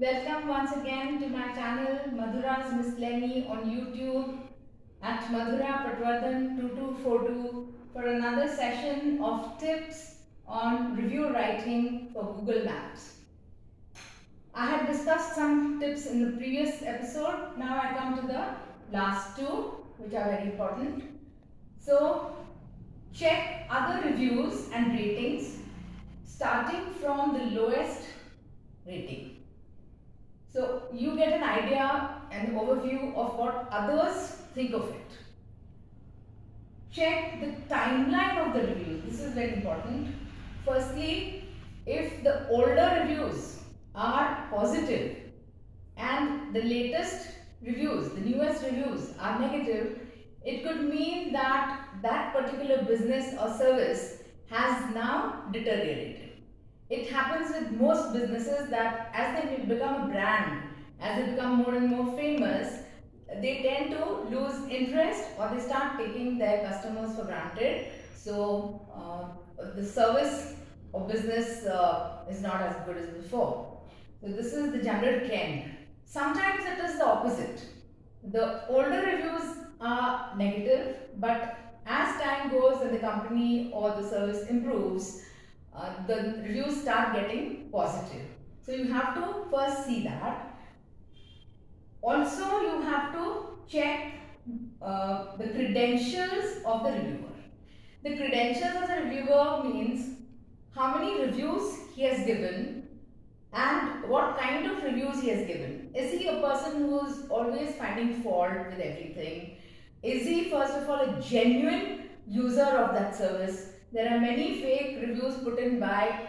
Welcome once again to my channel Madhura's Miscellany on YouTube at Madhura Patwardhan 2242 for another session of tips on review writing for Google Maps. I had discussed some tips in the previous episode. Now I come to the last two, which are very important. So check other reviews and ratings starting from the lowest rating. So you get an idea and overview of what others think of it. Check the timeline of the reviews. This is very important. Firstly, if the older reviews are positive and the latest reviews, the newest reviews are negative, it could mean that that particular business or service has now deteriorated. It happens with most businesses that as they become a brand, as they become more and more famous, they tend to lose interest or they start taking their customers for granted. So the service or business is not as good as before. So this is the general trend. Sometimes it is the opposite. The older reviews are negative, but as time goes and the company or the service improves, the reviews start getting positive. So you have to first see that. Also, you have to check the credentials of the reviewer. The credentials of the reviewer means how many reviews he has given and what kind of reviews he has given. Is he a person who is always finding fault with everything? Is he first of all a genuine user of that service? There are many fake reviews put in by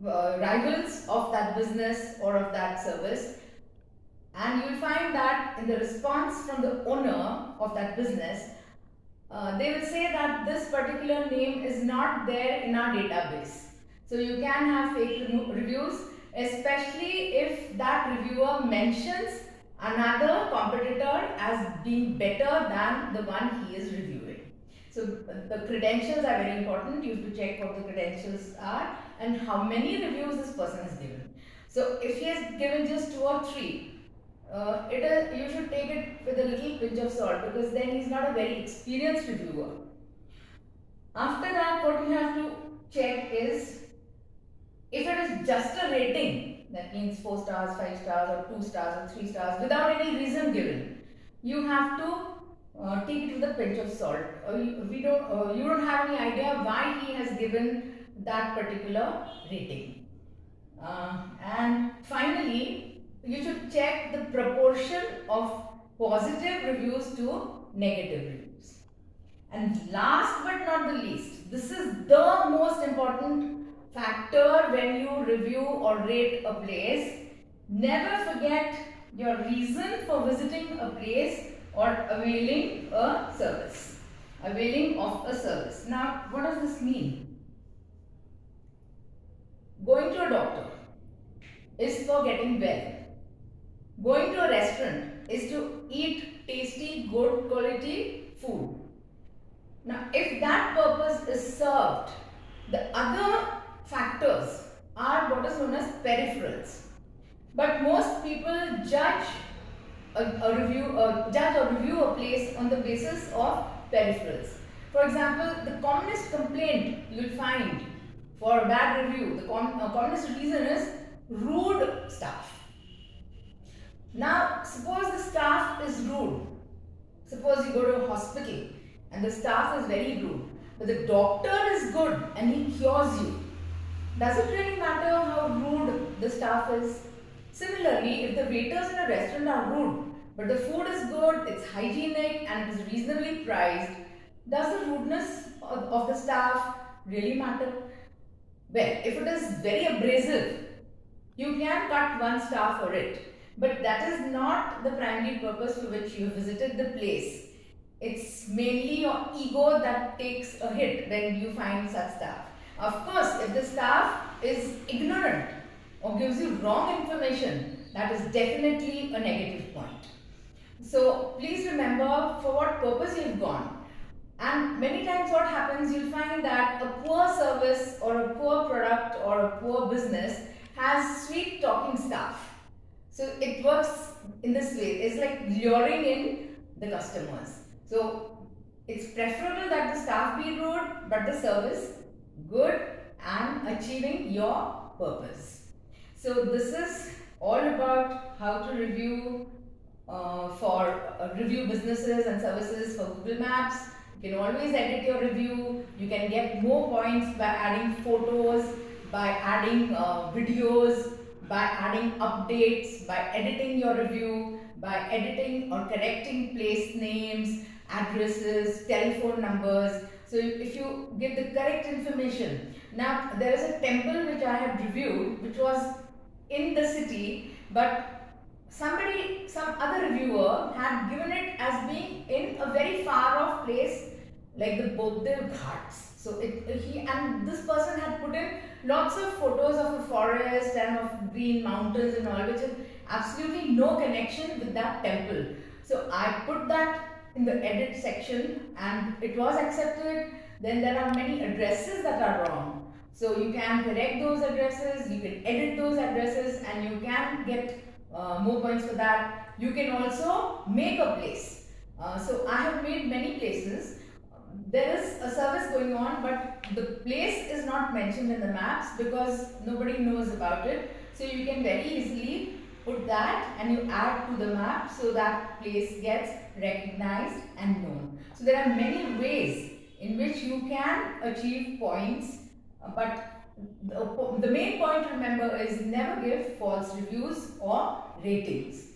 rivals of that business or of that service, and you will find that in the response from the owner of that business, they will say that this particular name is not there in our database. So you can have fake reviews, especially if that reviewer mentions another competitor as being better than the one he is reviewing. So the credentials are very important. You have to check what the credentials are and how many reviews this person has given. So if he has given just 2 or 3, you should take it with a little pinch of salt, because then he's not a very experienced reviewer. After that, what you have to check is if it is just a rating, that means 4 stars, 5 stars, or 2 stars, or 3 stars, without any reason given, you have to take it with a pinch of salt. You don't have any idea why he has given that particular rating. And finally, you should check the proportion of positive reviews to negative reviews. And last but not the least, this is the most important factor when you review or rate a place. Never forget your reason for visiting a place or availing a service. Availing of a service. Now, what does this mean? Going to a doctor is for getting well. Going to a restaurant is to eat tasty, good quality food. Now, if that purpose is served, the other factors are what is known as peripherals. But most people judge or review a place on the basis of peripherals. For example, the commonest complaint you will find for a bad review, the commonest reason is rude staff. Now, suppose the staff is rude. Suppose you go to a hospital and the staff is very rude, but the doctor is good and he cures you. Does it really matter how rude the staff is? Similarly, if the waiters in a restaurant are rude, but the food is good, it's hygienic and it is reasonably priced, does the rudeness of the staff really matter? Well, if it is very abrasive, you can cut 1 star for it. But that is not the primary purpose for which you visited the place. It's mainly your ego that takes a hit when you find such staff. Of course, if the staff is ignorant or gives you wrong information, that is definitely a negative point. So please remember for what purpose you've gone. And many times what happens, you'll find that a poor service or a poor product or a poor business has sweet talking staff. So it works in this way. It's like luring in the customers. So it's preferable that the staff be rude, but the service good and achieving your purpose. So this is all about how to review businesses and services for Google Maps. You can always edit your review. You can get more points by adding photos, by adding videos, by adding updates, by editing your review, by editing or correcting place names, addresses, telephone numbers. So if you give the correct information. Now there is a temple which I have reviewed which was in the city, but some other reviewer had given it as being in a very far off place like the Bodhdev Ghats. So this person had put in lots of photos of a forest and of green mountains and all, which has absolutely no connection with that temple. So I put that in the edit section and it was accepted. Then there are many addresses that are wrong. So you can correct those addresses, you can edit those addresses, and you can get more points for that. You can also make a place. So I have made many places. There is a service going on, but the place is not mentioned in the maps because nobody knows about it. So you can very easily put that and you add to the map so that place gets recognized and known. So there are many ways in which you can achieve points, but the main point to remember is never give false reviews or ratings.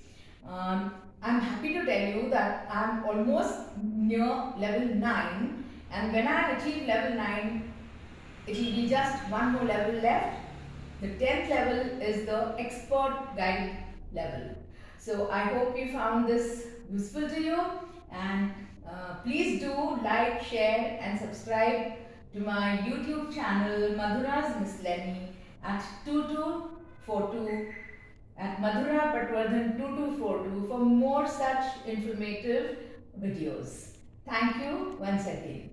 I'm happy to tell you that I'm almost near level 9, and when I achieve level 9, it will be just one more level left. The 10th level is the expert guide level. So I hope you found this useful to you, and please do like, share and subscribe to my YouTube channel Madhura's Miscellany at 2242 at Madhura Patwardhan 2242 for more such informative videos. Thank you once again.